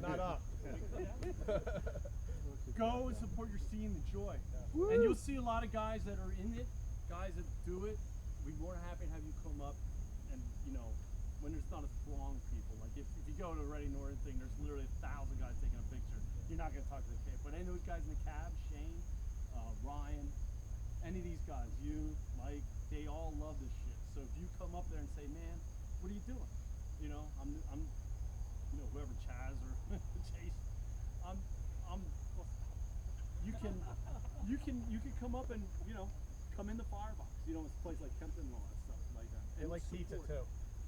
down, not up. Go and support your scene, enjoy. And you'll see a lot of guys that are in it, guys that do it. We're more than happy to have you come up and, you know, when there's not a throng of people. Like if you go to the Ready Northern thing, there's literally 1,000 guys taking a picture. You're not going to talk to the kid. But any of those guys in the cab, Shane, Ryan, any of these guys, you, Mike, they all love this shit. So if you come up there and say, man, what are you doing? You know, I'm you know, whoever, Chaz or Chase, you can come up and, you know, come in the firebox. You know, it's a place like Kempton and all that stuff like that. They like pizza too.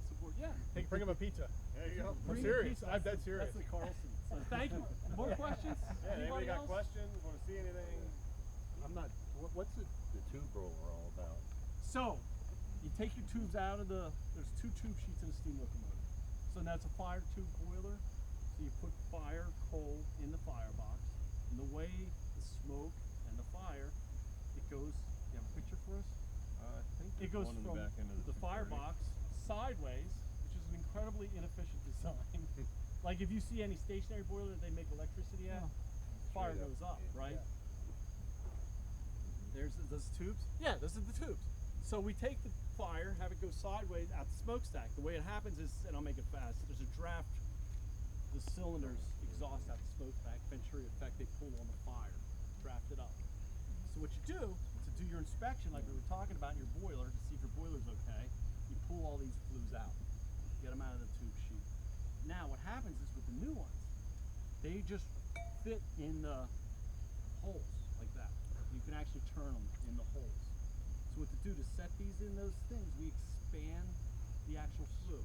Support, yeah. Hey, bring them a pizza. There you go. I'm Bring serious. pizza. I'm dead serious. That's the Carlson. So thank you. More questions? Yeah, anybody got questions? Want to see anything? I'm not. What's the tube roller all about? So, you take your tubes out of there's 2 tube sheets in a steam locomotive. So that's a fire tube boiler. So you put fire, coal in the firebox. And the way the smoke and the fire, it goes, you have a picture for us? I think It goes from the back end of the firebox sideways, which is an incredibly inefficient design. Like if you see any stationary boiler that they make electricity at, fire goes up, right? Yeah. There's those tubes. Yeah, those are the tubes. So we take the fire, have it go sideways out the smokestack. The way it happens is, and I'll make it fast, there's a draft, the cylinders exhaust out the smokestack, Venturi effect, they pull on the fire, draft it up. So what you do, to do your inspection like we were talking about in your boiler, to see if your boiler's okay, you pull all these flues out, get them out of the tube sheet. Now what happens is with the new ones, they just fit in the holes like that. You can actually turn them in the holes. So what to do to set these in those things, we expand the actual flue.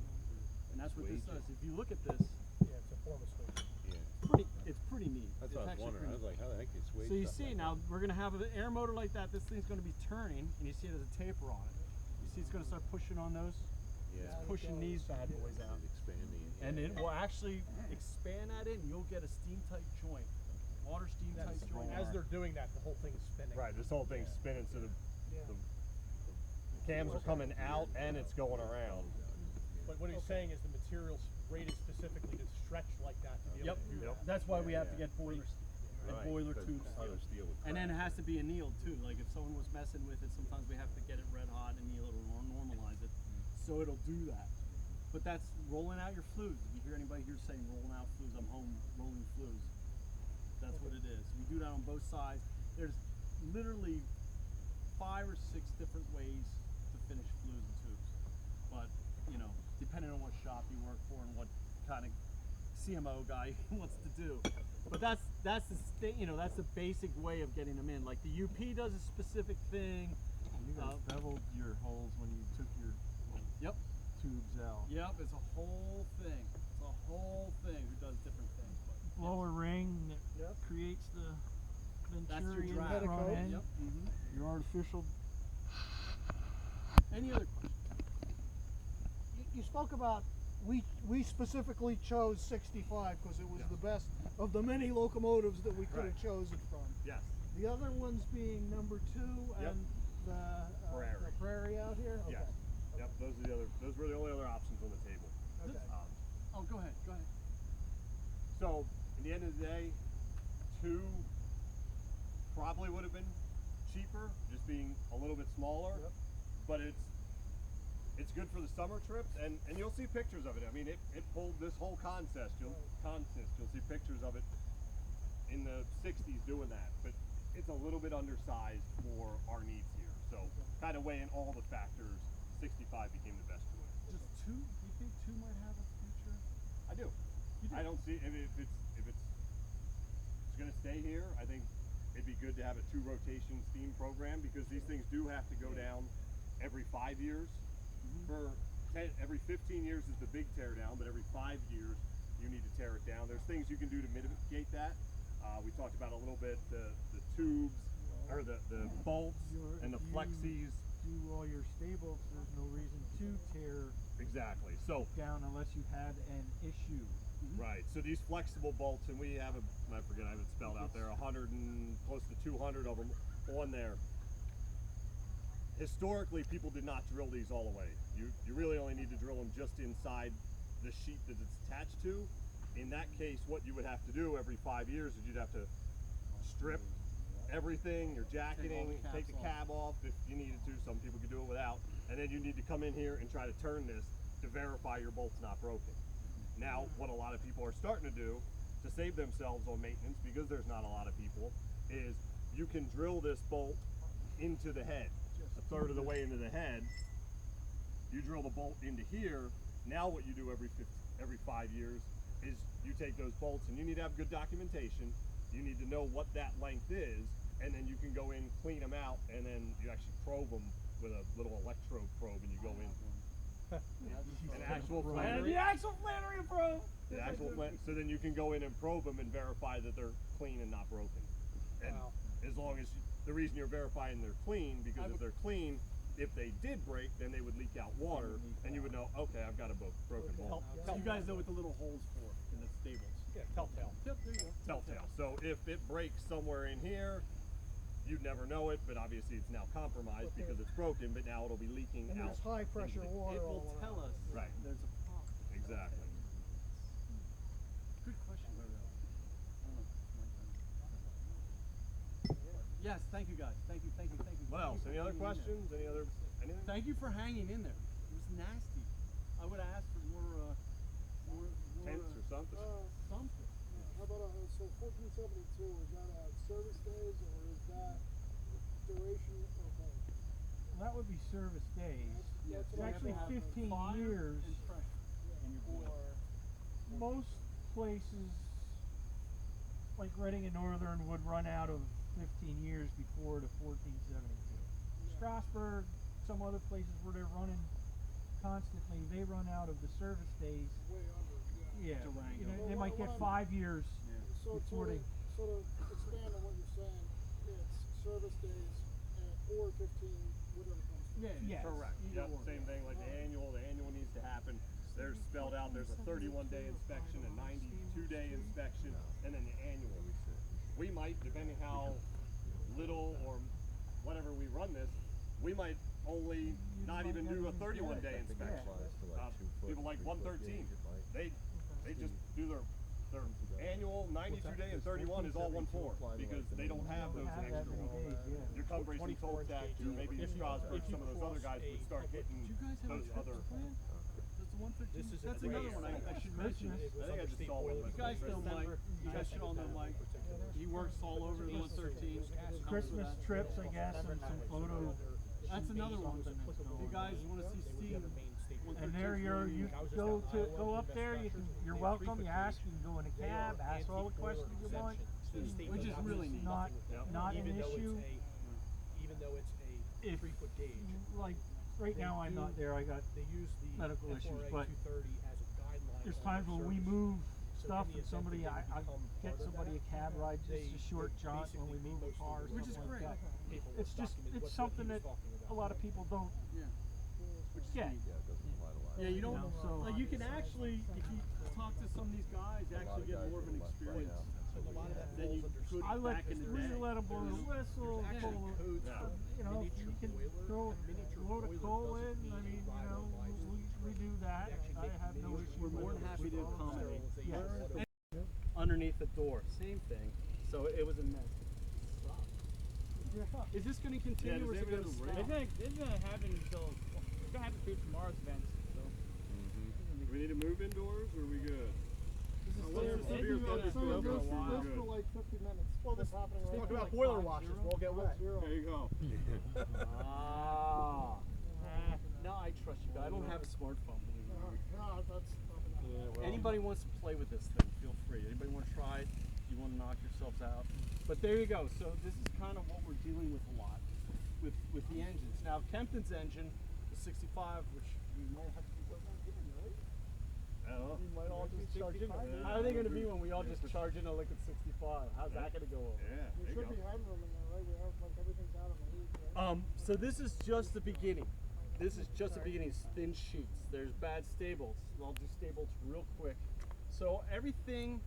And that's what this does. If you look at this, Yeah, it's a form of swage. it's pretty neat. That's It's what I was wondering. I was like, how the heck is swage? So you see now, we're going to have an air motor like that. This thing's going to be turning, and you see there's a taper on it. You see it's going to start pushing on those? Yeah. It's pushing these bad boys out. It's expanding. And it will actually expand that in. You'll get a steam-tight joint. Water steam-tight joint. As they're doing that, the whole thing is spinning. Right, this whole thing's spinning, so the cams are coming out and it's going around. But what he's saying is the material's rated specifically to stretch like that to be able to do that. That's why we have to get boilers and Right, boiler because tubes. other steel would And then it crack. has to be annealed too. Like if someone was messing with it, sometimes we have to get it red hot, anneal it, or normalize it, so it'll do that. But that's rolling out your flues. If you hear anybody here saying rolling out flues, I'm home rolling flues. That's what it is. We do that on both sides. There's literally 5 or 6 different ways to finish flues and tubes. But, you know, depending on what shop you work for and what kind of CMO guy wants to do. But that's the you know, that's the basic way of getting them in. Like the UP does a specific thing. You guys beveled your holes when you took your tubes out. Yep, it's a whole thing. It's a whole thing who does different things. But Blower ring that creates the that's your venturi in the drag. front end. Yep. Your artificial. Any other questions? You spoke about we specifically chose 65 because it was the best of the many locomotives that we could have chosen from. Yes. The other ones being number 2 Yep. and the Prairie out here. Okay. Yes. Yep. Those were the only other options on the table. Okay. Oh, go ahead. Go ahead. So, in the end of the day, 2 probably would have been cheaper, just being a little bit smaller. Yep. But it's good for the summer trips, and you'll see pictures of it. I mean, it pulled this whole contest. You'll see pictures of it in the 60s doing that. But it's a little bit undersized for our needs here. So, kind of weighing all the factors, 65 became the best choice. Just 2? Do you think 2 might have a future? I do. I don't see if it's going to stay here. I think it'd be good to have a 2 rotation steam program because these things do have to go down every 5 years. For every 15 years is the big tear down, but every 5 years you need to tear it down. There's things you can do to mitigate that. We talked about a little bit the tubes or the bolts and the flexes. Do all your stables. There's no reason to tear Exactly. So down unless you had an issue. right. So these flexible bolts, and we have I forget, I have it spelled out there, 100 and close to 200 of them on there. Historically, people did not drill these all the way. You really only need to drill them just inside the sheet that it's attached to. in that case, what you would have to do every 5 years is you'd have to strip everything, your jacketing, take the cab off if you needed to. Some people could do it without. And then you need to come in here and try to turn this to verify your bolt's not broken. Now, what a lot of people are starting to do to save themselves on maintenance, because there's not a lot of people, is you can drill this bolt into the head, a third of the way into the head. You drill the bolt into here. Now what you do every 5 years is you take those bolts, and you need to have good documentation. You need to know what that length is, and then you can go in, clean them out, and then you actually probe them with a little electrode probe, and you go in. An actual flannery. The actual flannery probe. The actual so then you can go in and probe them and verify that they're clean and not broken. And as long as the reason you're verifying they're clean, because if they're clean, if they did break, then they would leak out water, and you would know, okay, I've got a broken bolt. So you guys know what the little holes for in the stables. Yeah, telltale. Yep, there you go. Telltale. So if it breaks somewhere in here, you'd never know it, but obviously it's now compromised because it's broken, but now it'll be leaking And out. there's high pressure water It all will around. tell us Right. there's a problem. Exactly. Good question. Yes, thank you guys. Thank you. What else? Any other questions? Anything? Thank you for hanging in there. It was nasty. I would ask for more Tents or something? something. How about so 1472, is that service days or is that duration of both? That would be service days. That's It's what I actually have. 15 Fire years. and pressure in your boiler. Most places, like Reading and Northern, would run out of 15 years before the 1472. Strasburg, some other places where they're running constantly, they run out of the service days. Way under, yeah. Yeah, Durango. you know, Well, they might what get I'm- 5 years So before they. to expand on what you're saying, it's service days or 15, whatever comes first. Yeah, Yes. Correct. Either Yep. or. Same thing like the annual. The annual needs to happen. There's spelled out. There's a 31-day inspection, a 92-day inspection, and then the annual. We might, depending how little or whatever we run this, we might only not even do a 31-day inspection. People like 113, they just do their annual 92-day and 31 is all one form because they don't have those Have that extra many ones. days, yeah. Your Cumbrace and 24 Toltec, or maybe if you- Strasburg, if you some of those other cross guys would a start public- hitting Do you guys have those a other. plan? Does the 113? This is That's a another race. one I should mention. I think I just saw one. You guys know Mike. You guys should all know Mike. He works all over the 113. Christmas trips, I guess, and some photo. That's another one. If you guys want to see Steve, And there you go up there. You're welcome. You ask. You can go in a cab. Ask all the questions you want. which is really neat. Not an Even though issue. even though it's a If 3-foot gauge. like right now, I'm not there. I got They use the medical FRA issues, but 230 as a guideline. there's on times their when we service. move So stuff in the and event somebody that they I become get part of somebody that, a cab ride just they- a short they jaunt when we basically move a most of car or the- Which is something like great. that. Paperwork It's just document it's what something he was that talking about. a lot of people don't Yeah. Which is get. neat. Yeah, it doesn't apply to a lot. Yeah, you don't. know, so- Like you can actually, if you talk to some of these guys, you actually get more of an experience And a lot of that than you falls under could I let back in the we day. let them blow the whistle, There's pull, actually codes Yeah. for you know, miniature you can boiler. throw A miniature load of boiler coal doesn't in. I mean mean, you drive know, on license we do that. They actually I make have no miniature issue. We're with more it. than happy to boilers, accommodate. sterilization, Yes. auto- Underneath the door, same thing. So it was a mess. Is this going to continue or is it going to stop? It's gonna happen until it's gonna happen through tomorrow's events. So Do we need to move indoors or are we good? This for like 50 minutes. Well, this happening right Talk now. about boiler washes. We'll get wet. Zero. There you go. Ah. No, I trust you guys. I don't have a smartphone. Believe me. No, that's not Anybody wants to play with this thing, feel free. Anybody want to try it? You want to knock yourselves out? But there you go. So this is kind of what we're dealing with a lot with the engines. Now Kempton's engine, the 65, which we might have to be working on getting, right? I don't know. We might all just charge in. How are they going to be when we all just charge in a liquid 65? How's that going to go over? Yeah, There there you should go. be headroom in there, right? We have like everything's out on the roof, right? So this is just the beginning. This is just the beginning. It's thin sheets. There's bad stables. I'll do stables real quick. So everything,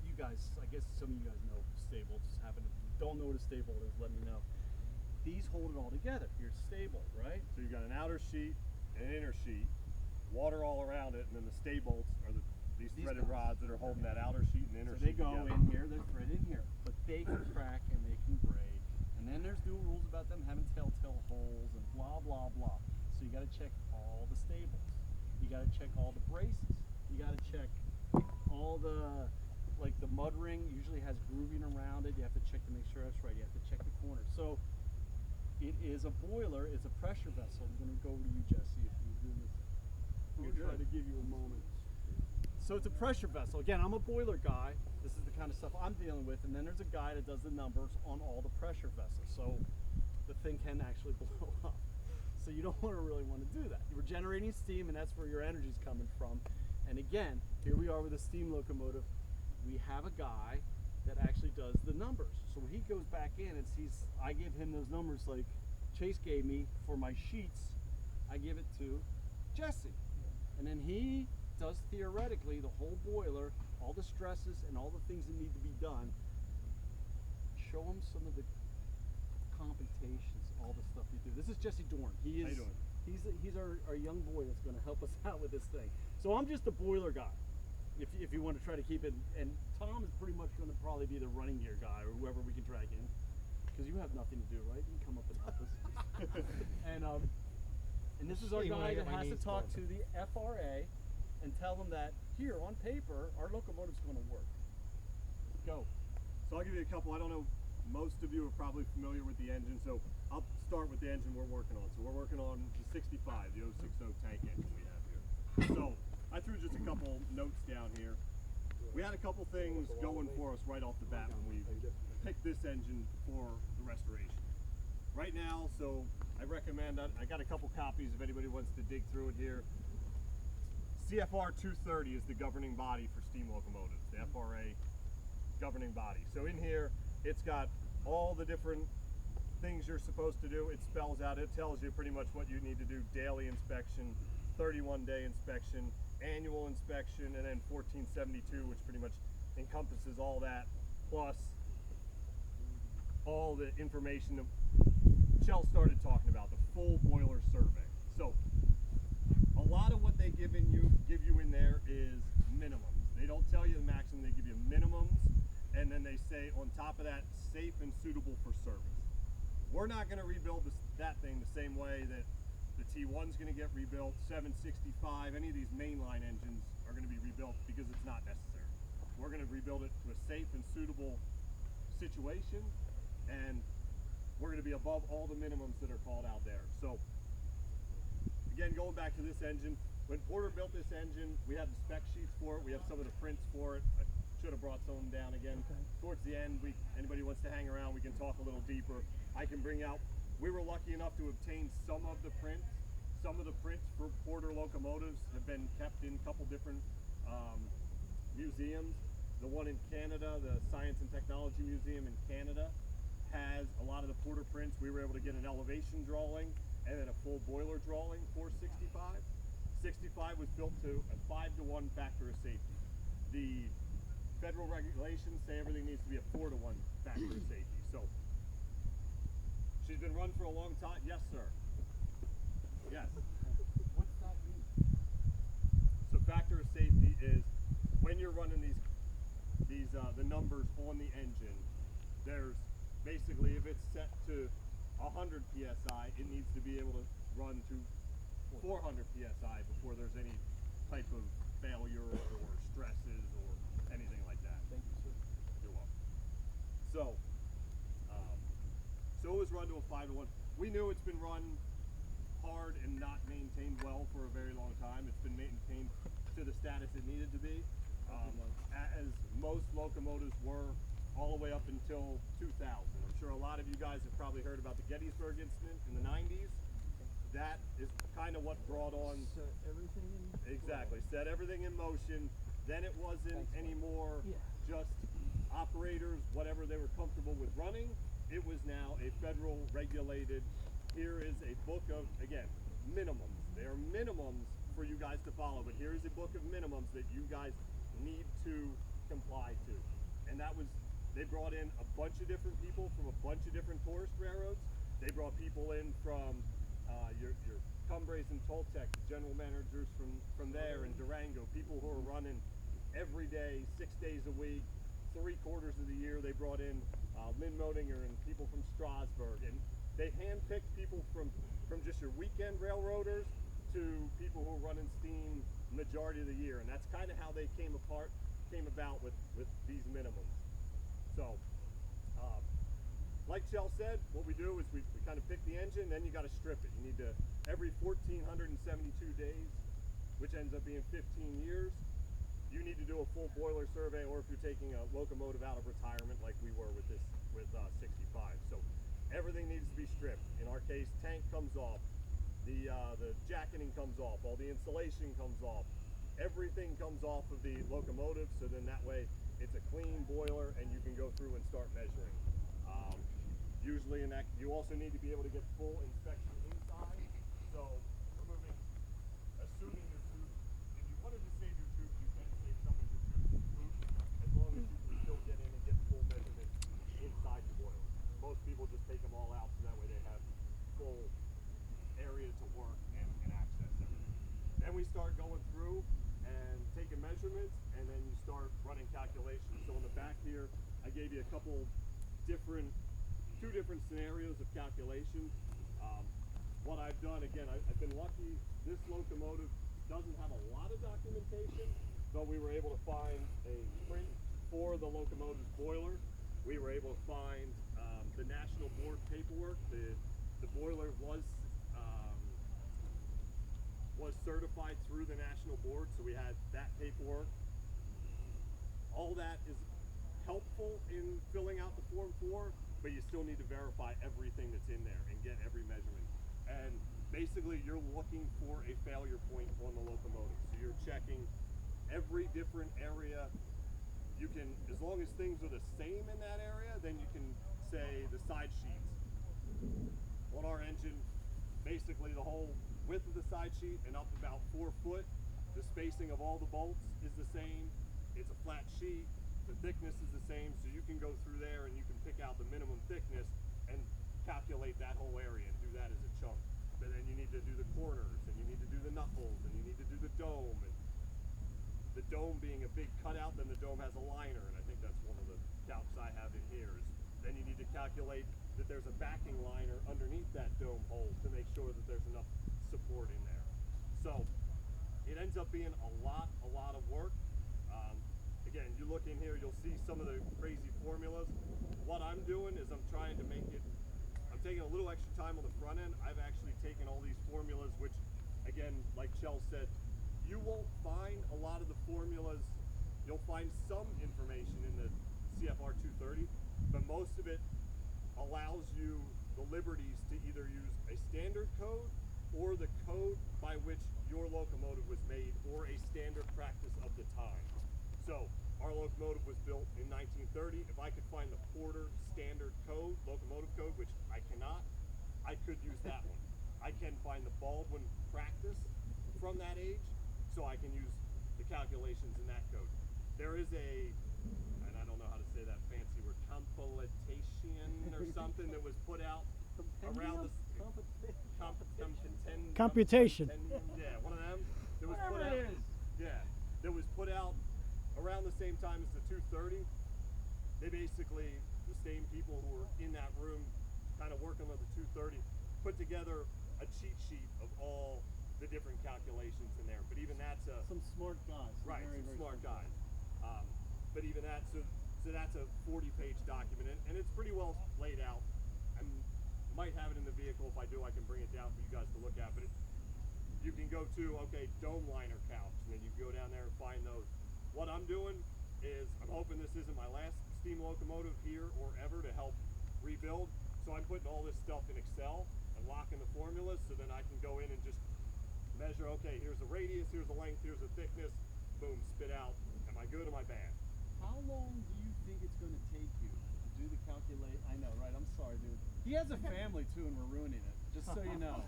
you guys, I guess some of you guys know stables. Happen if you don't know what a stable is, let me know. These hold it all together. Here's stable, right? So you've got an outer sheet and an inner sheet, water all around it, and then the stay bolts are the these threaded rods that are holding that outer sheet and inner So they sheet go together. in here, they're threaded in here, but they can crack and they can break. And then there's new rules about them having telltale holes and blah blah blah. So you got to check all the stables. You got to check all the braces. You got to check all the, like the mud ring usually has grooving around it. You have to check to make sure that's right. You have to check the corners. So it is a boiler. It's a pressure vessel. I'm going to go over to you, Jesse, if you do this. I'll try to give you a moment. So it's a pressure vessel. Again, I'm a boiler guy. This is the kind of stuff I'm dealing with. And then there's a guy that does the numbers on all the pressure vessels. So the thing can actually blow up. So you don't really want to do that. You're generating steam, and that's where your energy's coming from. And again, here we are with a steam locomotive. We have a guy that actually does the numbers. So when he goes back in and sees, I give him those numbers like Chase gave me for my sheets, I give it to Jesse. And then he does theoretically the whole boiler, all the stresses and all the things that need to be done. Show him some of the computations, all the stuff you do. This is Jesse Dorn. He is, How you doing? he's our young boy that's going to help us out with this thing. So I'm just a boiler guy. If you want to try to keep it, and Tom is pretty much going to probably be the running gear guy or whoever we can drag in, because you have nothing to do, right? You can come up and help us. and this is our See when I guy get that my has to knees talk done. to the FRA and tell them that here on paper our locomotive's going to work. Go. So I'll give you a couple. I don't know, most of you are probably familiar with the engine, so I'll start with the engine we're working on. So we're working on the 65, the 060 tank engine we have here. So I threw just a couple notes down here. We had a couple things going for us right off the bat when we picked this engine for the restoration. Right now, so I recommend, I got a couple copies if anybody wants to dig through it here. CFR 230 is the governing body for steam locomotives, the FRA governing body. So in here, it's got all the different things you're supposed to do. It spells out, it tells you pretty much what you need to do: daily inspection, 31-day inspection, annual inspection, and then 1472, which pretty much encompasses all that, plus all the information that Chell started talking about, the full boiler survey. So a lot of what they give you in there is minimums. They don't tell you the maximum, they give you minimums, and then they say on top of that, safe and suitable for service. We're not going to rebuild that thing the same way that the T1's going to get rebuilt, 765, any of these mainline engines are going to be rebuilt because it's not necessary. We're going to rebuild it to a safe and suitable situation, and we're going to be above all the minimums that are called out there. So again, going back to this engine, when Porter built this engine, we had the spec sheets for it. We have some of the prints for it. I should have brought some of them down again. Okay. Towards the end, anybody wants to hang around, we can talk a little deeper. I can bring out, we were lucky enough to obtain some of the prints. Some of the prints for Porter locomotives have been kept in a couple different museums. The one in Canada, the Science and Technology Museum in Canada, has a lot of the Porter prints. We were able to get an elevation drawing and then a full boiler drawing for 65. 65 was built to a 5-to-1 factor of safety. The federal regulations say everything needs to be a 4-to-1 factor of safety. So she's been run for a long time. Yes, sir. Yes. What's that mean? So factor of safety is when you're running these the numbers on the engine. There's basically, if it's set to 100 psi, it needs to be able to run to 400 psi before there's any type of failure or stresses or anything like that. Thank you, sir. You're welcome. So it was run to a 5-to-1. We knew it's been run hard and not maintained well for a very long time. It's been maintained to the status it needed to be, as most locomotives were all the way up until 2000. I'm sure a lot of you guys have probably heard about the Gettysburg incident in the 90s. That is kind of what brought on Set everything in. exactly set everything in motion. Then it wasn't anymore just operators, whatever they were comfortable with running. It was now a federal regulated. Here is a book of, again, minimums. They are minimums for you guys to follow, but here is a book of minimums that you guys need to comply to. And that was, they brought in a bunch of different people from a bunch of different tourist railroads. They brought people in from your Cumbres and Toltec, general managers from there, and Durango, people who are running every day, 6 days a week, 3/4 of the year. They brought in Lynn Modinger and people from Strasburg, and they handpicked people from just your weekend railroaders to people who are running steam majority of the year, and that's kind of how they came about with these minimums. So, like Shell said, what we do is we kind of pick the engine, then you got to strip it. You need to, every 1,472 days, which ends up being 15 years, you need to do a full boiler survey, or if you're taking a locomotive out of retirement like we were with 65. So everything needs to be stripped. In our case, tank comes off, the jacketing comes off, all the insulation comes off, everything comes off of the locomotive, so then that way it's a clean boiler and you can go through and start measuring. Usually in that, you also need to be able to get full inspection inside, so removing, assuming your tube, if you wanted to save your tube, you can save some of your tube, as long as you can still get in and get full measurements inside the boiler. Most people just take them all out, so that way they have full area to work and access everything. Then we start going through and taking measurements, and then you start running calculations. So on the back here, I gave you a couple two different scenarios of calculations. What I've done, again, I've been lucky. This locomotive doesn't have a lot of documentation, but we were able to find a print for the locomotive's boiler. We were able to find the National Board paperwork. The boiler was certified through the National Board, so we had that paperwork. All that is helpful in filling out the Form 4, but you still need to verify everything that's in there and get every measurement. And basically you're looking for a failure point on the locomotive. So you're checking every different area. You can, as long as things are the same in that area, then you can say the side sheets. On our engine, basically the whole width of the side sheet and up about 4 foot. The spacing of all the bolts is the same. It's a flat sheet. The thickness is the same, so you can go through there and you can pick out the minimum thickness and calculate that whole area and do that as a chunk. But then you need to do the corners, and you need to do the nut holes, and you need to do the dome. And the dome being a big cutout, then the dome has a liner, and I think that's one of the calcs I have in here. Then you need to calculate that there's a backing liner underneath that dome hole to make sure that there's enough support in there. So it ends up being a lot of work. Again, you look in here, you'll see some of the crazy formulas. What I'm doing is I'm trying to make it, I'm taking a little extra time on the front end. I've actually taken all these formulas, which again, like Chell said, you won't find a lot of the formulas. You'll find some information in the CFR 230, but most of it allows you the liberties to either use a standard code or the code by which your locomotive was made, or a standard practice of the time. So our locomotive was built in 1930. If I could find the Porter standard code, locomotive code, which I cannot, I could use that one. I can find the Baldwin practice from that age, so I can use the calculations in that code. There is a, and I don't know how to say that fancy word, compilation or something that was put out around the Computation. Yeah, one of them. That was Whatever put out, it is. Yeah, that was put out around the same time as the 230. They basically, the same people who were in that room kind of working on the 230, put together a cheat sheet of all the different calculations in there. But even that's a... Some smart guys. Right, very, some very smart guys. But even that, so that's a 40-page document, and it's pretty well laid out. I might have it in the vehicle. If I do, I can bring it down for you guys to look at. But you can go to, okay, dome liner counts, and then you go down there and find those. What I'm doing is, I'm hoping this isn't my last steam locomotive here or ever to help rebuild. So I'm putting all this stuff in Excel and locking the formulas, so then I can go in and just measure, okay, here's the radius, here's the length, here's the thickness, boom, spit out. Am I good, am I bad? How long do you think it's going to take you to do the calculate? I know, right? I'm sorry, dude. He has a family too, and we're ruining it. Just so you know.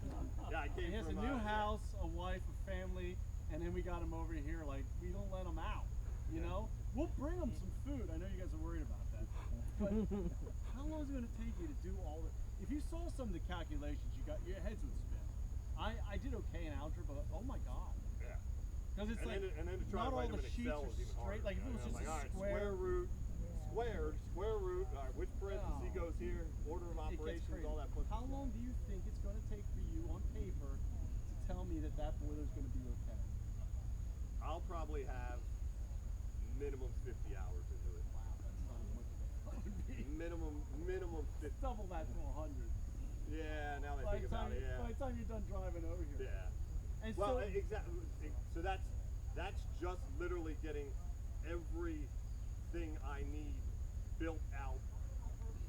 Yeah, I came He has from a new house, a wife, a family, and then we got him over here. Like, we don't let him out. You know, we'll bring him some food. I know you guys are worried about that. But how long is it going to take you to do all the? If you saw some of the calculations, your heads would spin. I did okay in algebra, but oh my God. Yeah. Because it's like and then to try not to all write the them in sheets Excel are is even straight. harder. Like if it you was know, just like, a all right, square. square root, square root. All right, which parenthesis No. goes here? Order of It gets operations, crazy. all that fun How stuff. long do you think it's going to take for you on paper to tell me that that boiler is going to be okay? I'll probably have minimum 50 hours into it. Wow, that's not as much as I thought it would be. Minimum 50. Double that to 100. Yeah, now that I By think the time about it, yeah. by the time you're done driving over here. Yeah. And Well, so exactly. So that's just literally getting everything I need built out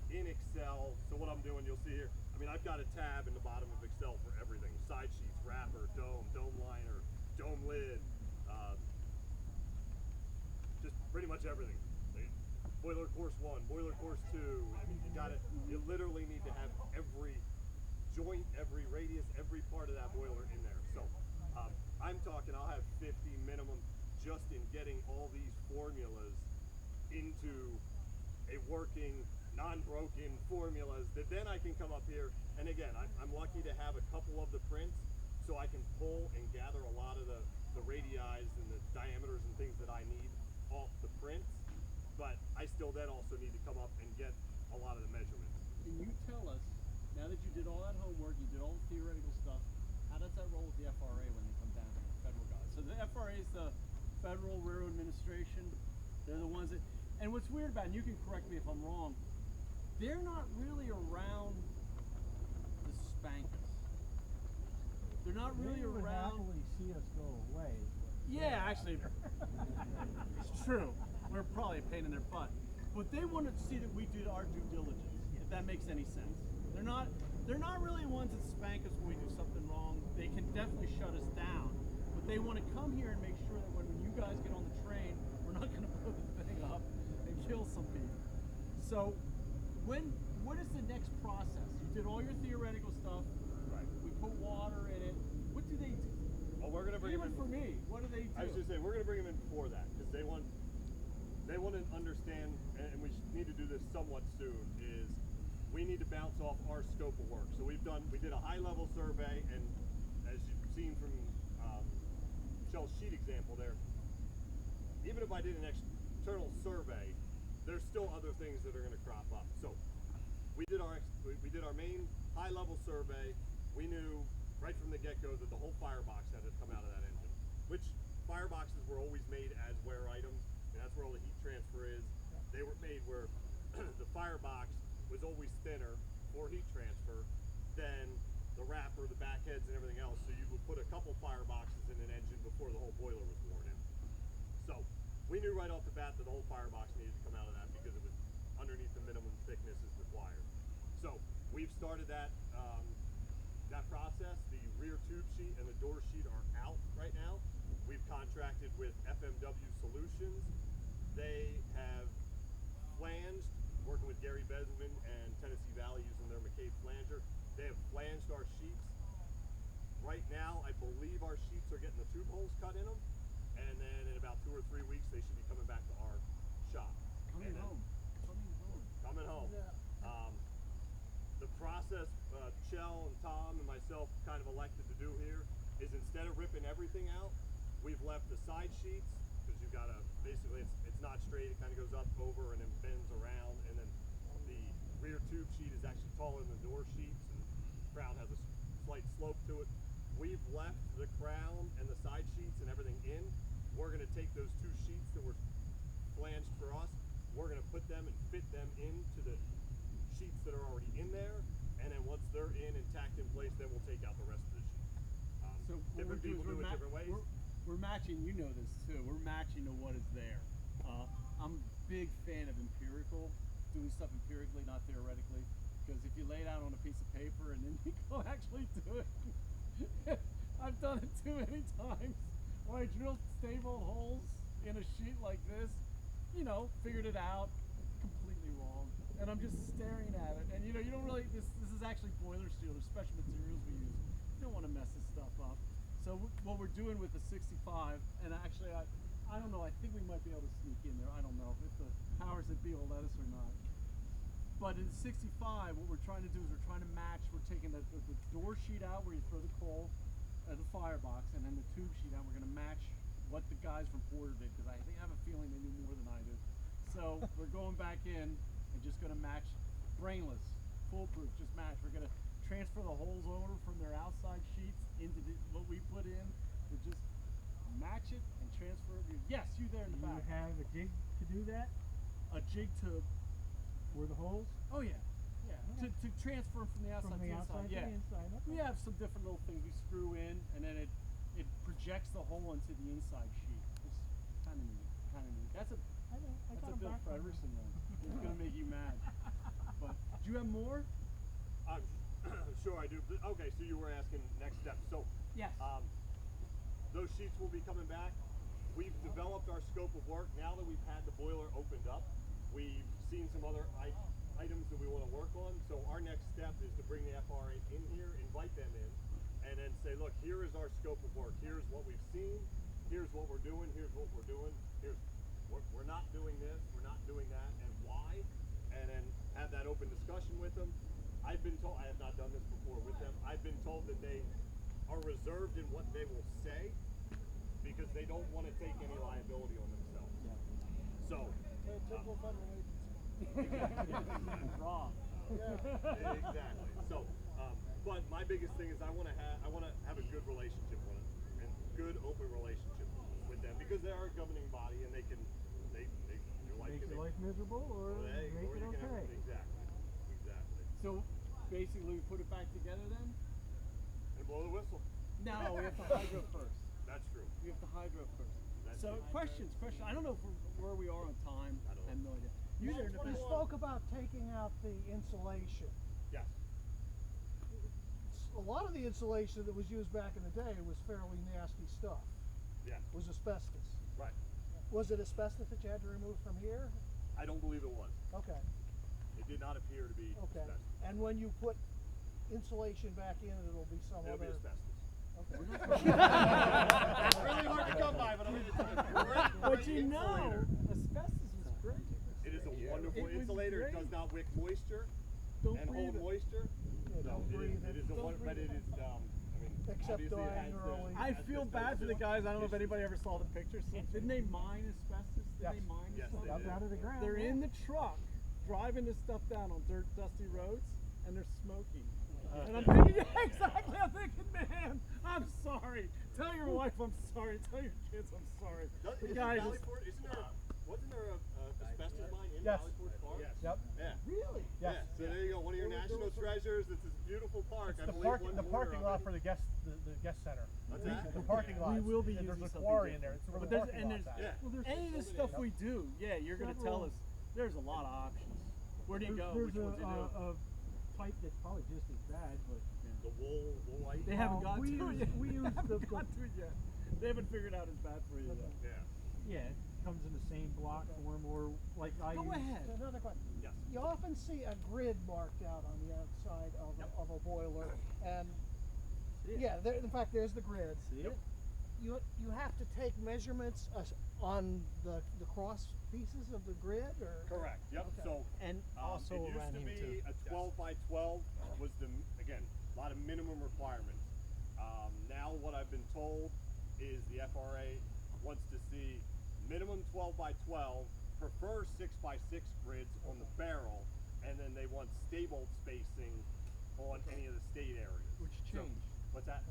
in Excel. So what I'm doing, you'll see here. I mean, I've got a tab in the bottom of Excel for everything: side sheets, wrapper, dome liner, dome lid, just pretty much everything. Boiler course 1, boiler course 2. I mean, you got it. You literally need to have every joint, every radius, every part of that boiler in there. So I'm talking, I'll have 50 minimum just in getting all these formulas into a working, non-broken formulas that then I can come up here. And again, I'm lucky to have a couple of the prints, so I can pull and gather a lot of the radii and the diameters and things that I need off the prints. But I still then also need to come up and get a lot of the measurements. can you tell us, now that you did all that homework, you did all the theoretical stuff, how does that roll with the FRA when they come down to the federal guys? So the FRA is the Federal Railroad Administration. They're the ones that, and what's weird about it, and you can correct me if I'm wrong, they're not really around to spank us. They're not really They would around. happily see us go away. Yeah, actually, it's true. We're probably a pain in their butt, but they wanted to see that we did our due diligence. If that makes any sense, they're not really ones that spank us when we do something wrong. They can definitely shut us down, but they want to come here and make sure that when you guys get on the train, we're not going to blow the thing up and kill some people. So, what is the next process? You did all your theoretical stuff. Right. We put water in it. What do they do? Well, we're gonna bring Even them in. for me, what do they do? I was just saying, we're going to bring them in before that because they want to understand, and we need to do this somewhat soon. Is we need to bounce off our scope of work. So we did a high level survey, and as you've seen from Michelle's sheet example there, even if I did an external survey, there's still other things that are going to crop up. So we did our main high level survey. We knew right from the get-go that the whole firebox had to come out of that engine, which fireboxes were always made as wear items, and that's where all the heat transfer is. They were made where the firebox was always thinner for heat transfer than the wrapper, the back heads, and everything else. So you would put a couple fireboxes in an engine before the whole boiler was worn in. So we knew right off the bat that the whole firebox needed to come out of that because it was underneath the minimum thickness is required. So we've started that process. The rear tube sheet and the door sheet are out right now. We've contracted with FMW Solutions. They have flanged, working with Gary Besman and Tennessee Valley using their McCabe flanger. They have flanged our sheets. Right now, I believe our sheets are getting the tube holes cut in them, and then in about 2 or 3 weeks, they should be coming back to our shop. Coming home. Coming home. Yeah. The process Michelle and Tom and myself kind of elected to do here is instead of ripping everything out, we've left the side sheets because you've got to basically it's not straight. It kind of goes up, over, and then bends around, and then the rear tube sheet is actually taller than the door sheets, and the crown has a slight slope to it. We've left the crown and the side sheets and everything in. We're going to take those 2 sheets that were flanged for us. We're going to put them and fit them into the sheets that are already in there, and then once they're in and tacked in place, then we'll take out the rest of the sheets. So what Different we're doing people is do it different ways. We're matching. You know this too. We're matching to what is there. I'm a big fan of empirical, doing stuff empirically, not theoretically. Because if you lay it out on a piece of paper and then you go actually do it, I've done it too many times. When I drilled stable holes in a sheet like this, figured it out, completely wrong. And I'm just staring at it. And you don't really, this is actually boiler steel. There's special materials we use. You don't want to mess this stuff up. So what we're doing with the 65, and actually I don't know, I think we might be able to sneak in there. I don't know if the powers that be will let us or not. But in 65, what we're trying to do is we're trying to match, we're taking the door sheet out where you throw the coal, the firebox, and then the tube sheet out. We're going to match what the guys from Porter did, because I have a feeling they knew more than I did. So we're going back in and just going to match, brainless, foolproof, just match. We're going to transfer the holes over from their outside sheets into what we put in. We just match it and transfer it. Yes, you there in the Do you back. have a jig to do that? A jig to, Where the holes? oh yeah, yeah, to transfer from the outside From the to the outside inside. to Yeah. the inside. Okay. We have some different little things we screw in, and then it projects the hole into the inside sheet. It's kind of neat, kind of neat. That's a I know. I got that's a a Bill background. Frederiksen one. It's gonna make you mad. But do you have more? I'm sure I do. Okay, so you were asking next steps. So Yes. those sheets will be coming back. We've developed our scope of work. Now that we've had the boiler opened up, we've seen some other items that we want to work on. So our next step is to bring the FRA in here, invite them in, and then say, look, here is our scope of work. Here's what we've seen. Here's what we're doing. Here's what we're doing. We're not doing this. We're not doing that, and why? And then have that open discussion with them. I've been told, I have not done this before with them, I've been told that they are reserved in what they will say because they don't want to take any liability on themselves. So, Typical federal agency. Raw. Yeah. exactly. So, but my biggest thing is I want to have a good relationship with them and good open relationship with them because they are a governing body and they're like Make your life miserable or make it okay. Exactly. So basically, we put it back together then. And blow the whistle. No, we have to hydro first. That's true. We have to hydro first. That's So true. questions. I don't know where we are on time. I don't know. have no idea. You there in the You back? spoke about taking out the insulation. Yes. A lot of the insulation that was used back in the day was fairly nasty stuff. Yeah. Was asbestos. Right. Was it asbestos that you had to remove from here? I don't believe it was. Okay. It did not appear to be Okay. asbestos. And when you put insulation back in, it'll be some It'll be other. asbestos. Okay. It's really hard to come by, but I'm going to tell you. But you know, asbestos was great. It is a wonderful It was insulator. It great. does not wick moisture Don't and hold breathe it. moisture. Yeah, So don't breathe it is a Don't one, but breathe it it. is. I mean, Except obviously it dying has early. I feel bad for the guys. I don't know if anybody ever saw the pictures. Didn't they mine asbestos? Did Yes. they mine Yes, stuff? they Up did. out of the ground. They're yeah. in the truck driving this stuff down on dirt, dusty roads, and they're smoking. And I'm thinking, yeah, exactly. I'm thinking, man, I'm sorry. Tell your wife I'm sorry. Tell your kids I'm sorry. The guys, Wasn't there a asbestos mine in Yes. Valley Forge Park? Yes. Yeah. really? Yes. Yeah. So there you go. One of your national treasures. It's this beautiful park. It's I the believe parking, one the corner parking of lot it. for the guest center. What's that? The parking lot. We will be and using there's a something quarry in there. different. It's where But the there's, parking and lot's there's, at. Yeah. well, there's any of the stuff we do, yeah, you're going to tell us there's a lot of options. Where do you go? There's Which ones do you do? a type that's probably just as bad, but The woolite. They haven't got we to it use- yet. we They use haven't the- got to it yet. They haven't figured out it's bad for you yet. Yeah. yeah, it comes in the same block form or like I Go use. ahead. Another question. Yes. You often see a grid marked out on the outside of a boiler, and yeah, there, in fact, there's the grid. See it? You have to take measurements on the cross pieces of the grid, or Correct. Yep. Okay. So And also it used around to him be too. a 12 by 12 was again a lot of minimum requirements. Now what I've been told is the FRA wants to see minimum 12 by 12, prefer 6 by 6 grids on the barrel, and then they want stable spacing on any of the state areas. Which So- changed? What's that?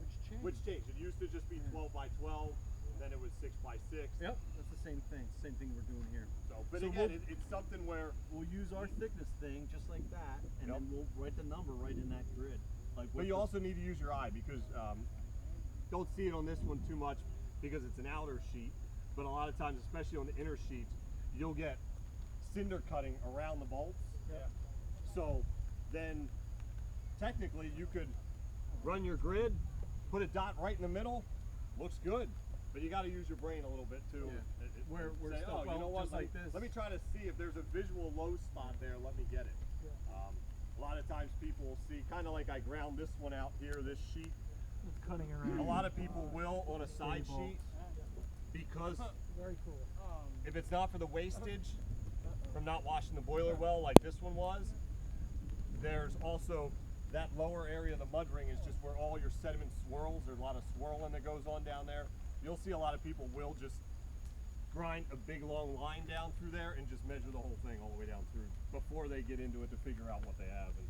Which changed? It used to just be 12 by 12, then it was 6 by 6. Yep, that's the same thing. Same thing we're doing here. So, but So again, we'll- it's something where We'll use our thickness thing just like that, and Yep. then we'll write the number right in that grid. Like But you also need to use your eye because don't see it on this one too much because it's an outer sheet. But a lot of times, especially on the inner sheets, you'll get cinder cutting around the bolts. Yeah. So then technically you could run your grid, put a dot right in the middle, looks good. But you got to use your brain a little bit too. Yeah. and Where say, stuff oh, you know won't, what? just like this. Let me try to see if there's a visual low spot there. Let me get it. A lot of times people will see, kind of like I ground this one out here, this sheet. Cutting around. A lot of people will on a side Stable. sheet because very cool. if it's not for the wastage from not washing the boiler well like this one was, there's also that lower area of the mud ring is just where all your sediment swirls. There's a lot of swirling that goes on down there. you'll see a lot of people will just grind a big long line down through there and just measure the whole thing all the way down through before they get into it to figure out what they have and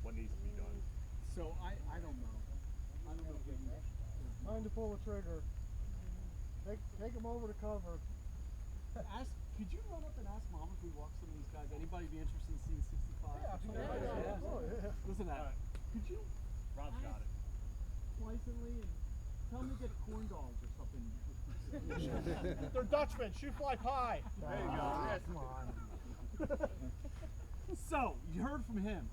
what needs to be done. So I don't know. I don't know if we can. Time to pull the trigger. Take them over to cover. Could you run up and ask Mom if we walk some of these guys? Anybody be interested in seeing 65? Yeah. Oh, yeah. Listen to that. Could you Rob's got it. pleasantly and tell me to get corn dogs or something? They're Dutchmen. Shoe fly pie. There you go. Yes. Come on. So you heard from him,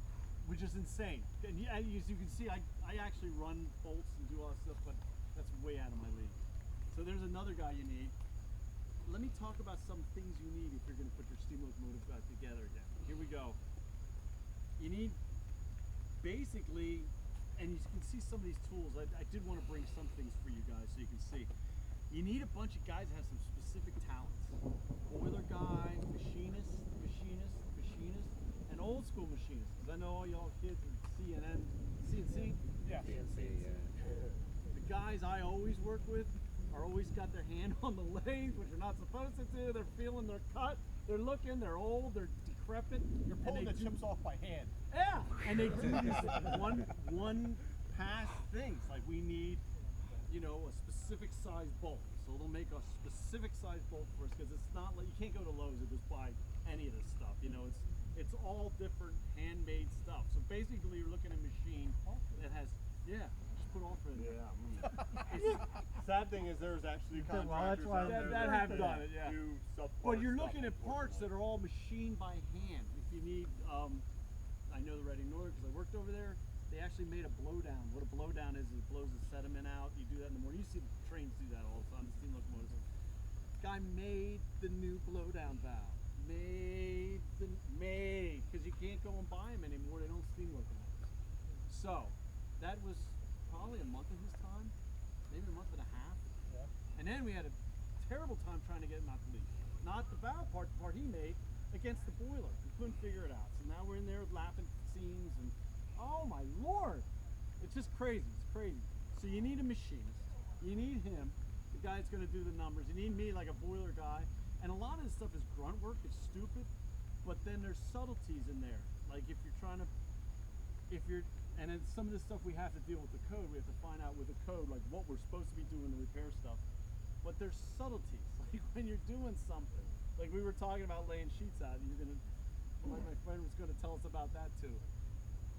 which is insane. And as you can see, I actually run bolts and do all that stuff, but that's way out of my league. So there's another guy you need. Let me talk about some things you need if you're going to put your steam locomotive back together again. Here we go. You need basically, and you can see some of these tools. I did want to bring some things for you guys so you can see. You need a bunch of guys that have some specific talents. Boiler guy, machinist, and old school machinist. Because I know all y'all kids are CNC. Yeah. The guys I always work with are always got their hand on the lathe, which they're not supposed to do. They're feeling their cut. They're looking. They're old. They're decrepit. You're pulling the chips off by hand. Yeah, and they do these one pass things. Like we need, you know, a specific size bolt. So they'll make a specific size bolt for us because it's not like you can't go to Lowe's and just buy any of this stuff. You know, it's all different handmade stuff. So basically, you're looking at a machine that has just put Ultra in there. Sad thing is there's actually contractors out there that have done it. Yeah. do But you're stuff, looking at parts that are all machined by hand. If you need, I know the Reading Northern because I worked over there. They actually made a blowdown. What a blowdown is, it blows the sediment out. You do that in the morning. You see the trains do that all the time, the steam locomotives. Guy made the new blowdown valve. Made, because you can't go and buy them anymore. They don't steam locomotives. So, that was probably a month of his time, maybe a month and a half. Yeah. And then we had a terrible time trying to get it not to leak. Not the valve part, the part he made, against the boiler. We couldn't figure it out. So now we're in there lapping seams and, oh my Lord, it's just crazy. It's crazy. So you need a machinist. You need him, the guy that's going to do the numbers. You need me, like a boiler guy. And a lot of this stuff is grunt work. It's stupid, but then there's subtleties in there. Like if you're trying to, and then some of this stuff we have to deal with the code. We have to find out with the code, like what we're supposed to be doing to repair stuff. But there's subtleties. Like when you're doing something, like we were talking about laying sheets out. You're gonna, like my friend was going to tell us about that too.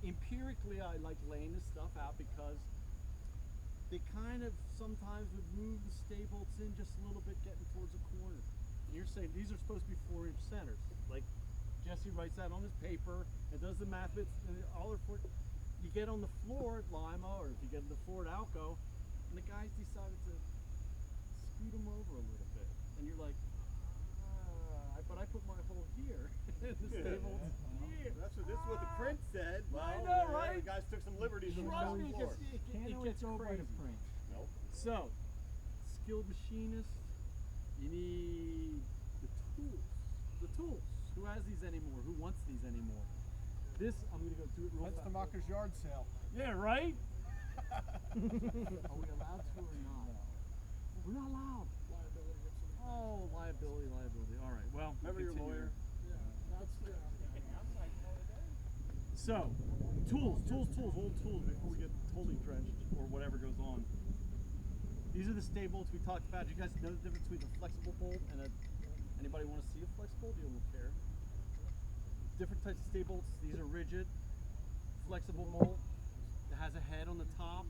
Empirically, I like laying this stuff out because they kind of sometimes would move the stay bolts in just a little bit, getting towards the corner. And you're saying these are supposed to be 4-inch centers. Like Jesse writes that on his paper and does the math bits, and all their you get on the floor at Lima, or if you get on the floor at Alco, and the guys decided to scoot them over a little bit, and you're like, but I put my hole here. The stay bolts here. This is what the print said. Well, I know, right? The guys took some liberties on the Trust me, floor. it gets crazy. Nope. So, skilled machinist, you need the tools. The tools. Who has these anymore? Who wants these anymore? This, I'm going to go do it real fast. Fenstermacher's yard sale. Yeah, right? Are we allowed to or not? We're not allowed. Oh, liability. All right, well, Remember your lawyer? So, tools, old tools before we get totally drenched or whatever goes on. These are the stay bolts we talked about. Do you guys know the difference between a flexible bolt and anybody want to see a flexible? Do you don't care? Different types of stay bolts. These are rigid. Flexible bolt that has a head on the top.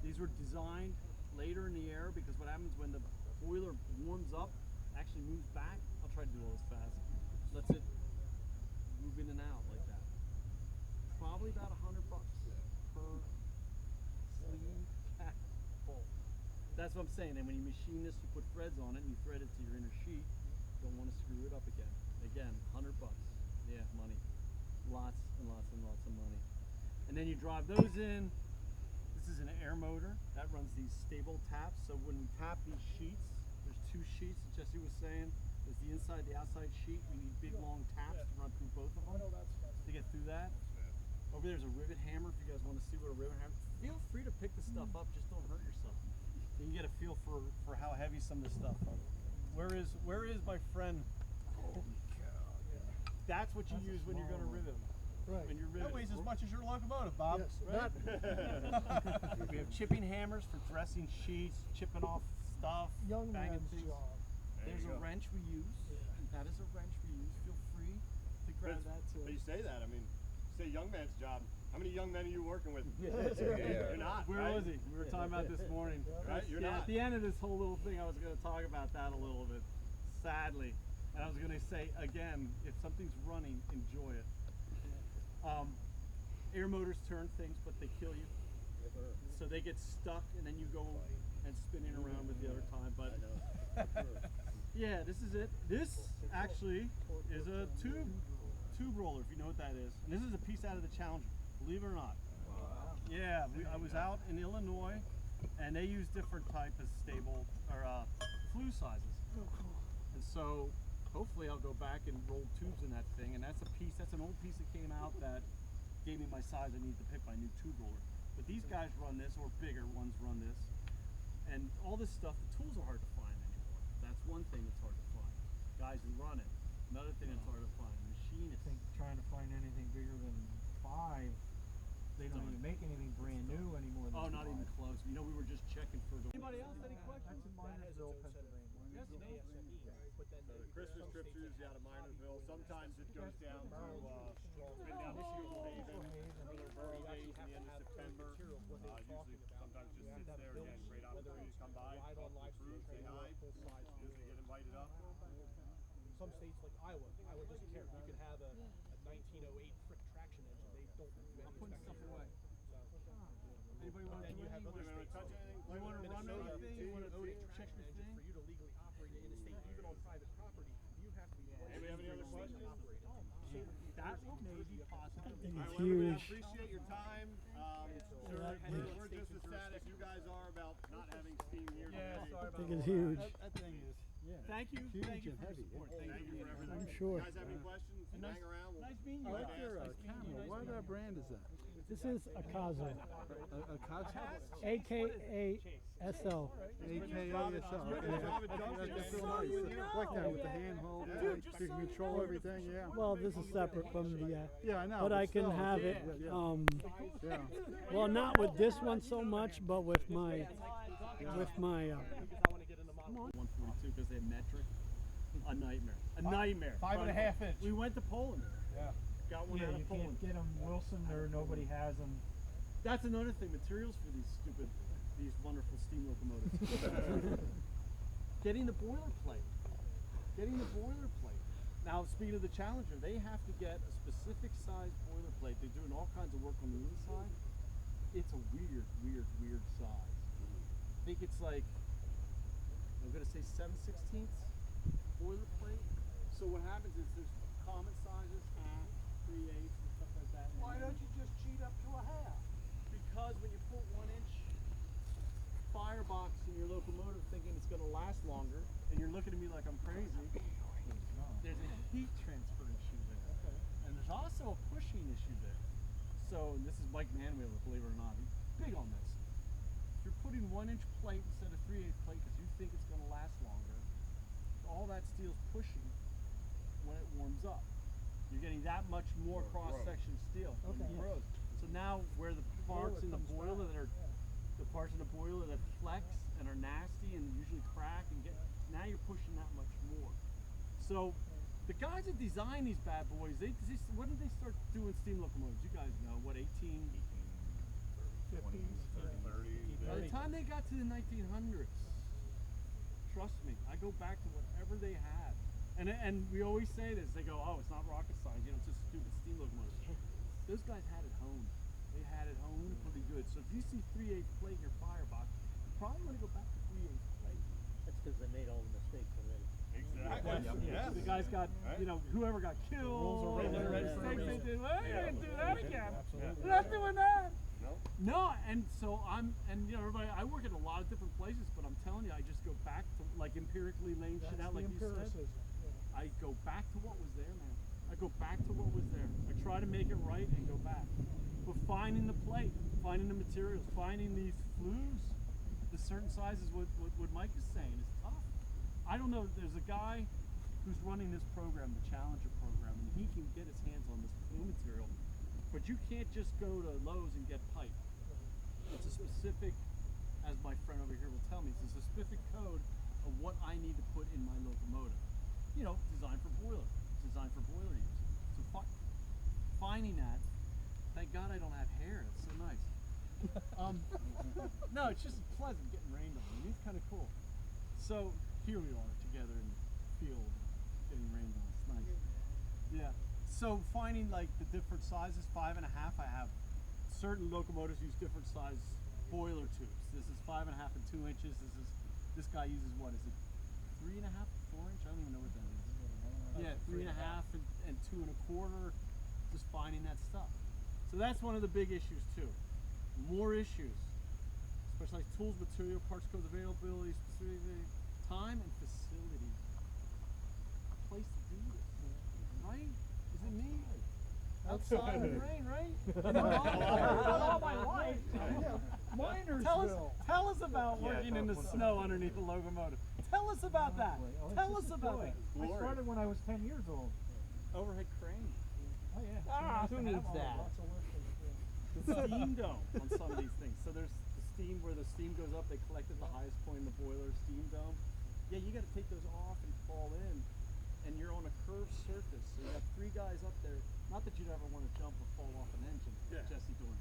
These were designed later in the air because what happens when the boiler warms up, actually moves back. I'll try to do all this fast. Lets it move in and out like that. Probably about $100 per sleeve cap bolt. That's what I'm saying. And when you machine this, you put threads on it and you thread it to your inner sheet. Don't want to screw it up again. Again, $100. Yeah, money. Lots and lots and lots of money. And then you drive those in. This is an air motor that runs these stable taps. So when we tap these sheets, there's two sheets that Jesse was saying. There's the inside, the outside sheet. We need big long taps to run through both of them to get through that. Over there's a rivet hammer if you guys want to see what a rivet hammer. Feel free to pick the stuff up, just don't hurt yourself. You can get a feel for how heavy some of this stuff are. Where is my friend? That's what you use when you're going to rivet them. Right. When you're riveting. That weighs as much as your locomotive, Bob. Yes, Right? We have chipping hammers for dressing sheets, chipping off stuff, young banging man's things. job. There's a wrench we use. That is a wrench we use. Feel free to grab that too. But you say that, I mean, say young man's job. How many young men are you working with? That's right. You're not. Where right? was he? We were talking about this morning. Right? You're Yeah, not. at the end of this whole little thing, I was going to talk about that a little bit, sadly. And I was going to say, again, if something's running, enjoy it. Air motors turn things, but they kill you. So they get stuck, and then you go and spinning around with the other time. But yeah, this is it. This actually is a tube roller, if you know what that is. And this is a piece out of the Challenger, believe it or not. Yeah, I was out in Illinois, and they use different type of stable or flue sizes. And so hopefully I'll go back and roll tubes in that thing. And that's an old piece that came out that gave me my size I needed to pick my new tube roller. But these guys run this, or bigger ones run this. And all this stuff, the tools are hard to find anymore. That's one thing that's hard to find. Guys who run it. Another thing that's hard to find, I machinists. think trying to find anything bigger than 5, they don't even make anything brand new anymore. Oh, not even close. You know, we were just checking for the. Anybody else? Any questions? That's in Minersville, Pennsylvania. Yes, An no. ASME, but then So the Christmas trips are usually out of Minersville. Sometimes it goes down to been down to Schuylkill Lehigh for their borough days in the end of September. Usually sometimes just sits there again, great opportunity to come by, talk to the crew, say hi. Usually get invited up. some states like Iowa doesn't care. You could have a 1908 Frick traction engine. They don't do any Putting stuff inspection. away. Anybody want to Then do you have other You want to states. touch anything? You want to run Minnesota, anything? You want to check traction your engine thing? for you to legally operate it in a state, even on private property, you have to be Anybody have any other questions? That will maybe possibly. All right, well, everybody, I appreciate your time. We're just as sad as you guys are about not having steam here today. sorry about I think it's huge. That thing is, yeah. Thank you. Huge Thank you and for heavy, your support. yeah. Thank you for for everything. I'm sure. You guys have any questions? Hang around. Nice meeting I you. like guys. your Nice meeting you. camera. Nice What meeting you. brand is that? This is Akazo. A Kaza? AKASL. AKASL. That's so nice. Like that with the handhold. Dude, You can control everything, yeah. Well, this is separate from the. Yeah, I know. But I can still, have yeah, it. yeah. Yeah. Well, not with this one so much, but with my. With my. 142 because they're metric. A nightmare. A nightmare. 5.5 inch. We went to Poland. Yeah. Got one Yeah, out you of Poland. can't get them Wilson or nobody has them. That's another thing. Materials for these wonderful steam locomotives. Getting the boilerplate. Getting the boilerplate. Now, speaking of the Challenger, they have to get a specific size boilerplate. They're doing all kinds of work on the inside. It's a weird size. I think it's like, I'm gonna say 7/16 boilerplate. So what happens is there's common sizes, half, 3/8, and stuff like that. Why don't you just cheat up to a half? Because when you put 1 inch firebox in your locomotive thinking it's going to last longer, and you're looking at me like I'm crazy, there's a heat transfer issue there. And there's also a pushing issue there. So, and this is Mike Manwheeler, believe it or not, he's big on this. If you're putting 1 inch plate instead of 3/8 plate because you think it's going to last longer, all that steel's pushing when it warms up. You're getting that much more cross-section steel when it grows. So now where the parts in the boiler that are the parts in the boiler that flex and are nasty and usually crack and get, now you're pushing that much more. So the guys that design these bad boys, when did they start doing steam locomotives? You guys know, what, 30. by the time they got to the 1900s, trust me, I go back to whatever they had. And we always say this, they go, oh, it's not rocket science, it's just stupid steam locomotives. Those guys had it honed. They had it honed pretty good. So if you see 3/8 plate in your firebox, you probably want to go back to 3/8 plate. That's because they made all the mistakes already. Exactly. Yeah. The guys got, whoever got killed, Rules are and written the for a mistakes they reason. did, well, you're going to do that again. Absolutely. We're not doing that. No. No, and so everybody, I work at a lot of different places, but I'm telling you, I just go back to, like, empirically laying shit out, like you said. I go back to what was there, man. I go back to what was there. I try to make it right and go back. But finding the plate, finding the materials, finding these flues, the certain sizes, what Mike is saying is tough. I don't know, there's a guy who's running this program, the Challenger program, and he can get his hands on this glue material, but you can't just go to Lowe's and get pipe. It's a specific, as my friend over here will tell me, it's a specific code of what I need to put in my locomotive. You know, designed for boiler, designed for boiler use. So finding that, thank God I don't have hair, it's so nice. No, it's just pleasant getting rained on. I mean, it's kind of cool. So here we are together in the field, getting rained on. It's nice. Yeah. So finding like the different sizes, 5.5. I have certain locomotives use different size boiler tubes. This is 5.5 and 2 inches. This guy uses what is it? 3.5, 4 inch? I don't even know what that is. Yeah, 3.5 and 2.25. Just finding that stuff. So that's one of the big issues too. More issues, specialized tools, material, parts codes, availability, specific time and facility. A place to do this, right? Is it me? Outside in the rain, right? All my life. Tell us about working in the snow underneath the locomotive. Tell us about that. Tell us about that. I started when I was 10 years old. Overhead crane. Oh yeah. Ah, who needs that? The steam dome on some of these things. So there's the steam where the steam goes up, they collect at the highest point in the boiler, steam dome. Yeah, you got to take those off and fall in, and you're on a curved surface. So you got 3 guys up there. Not that you'd ever want to jump or fall off an engine, Jesse Dorn.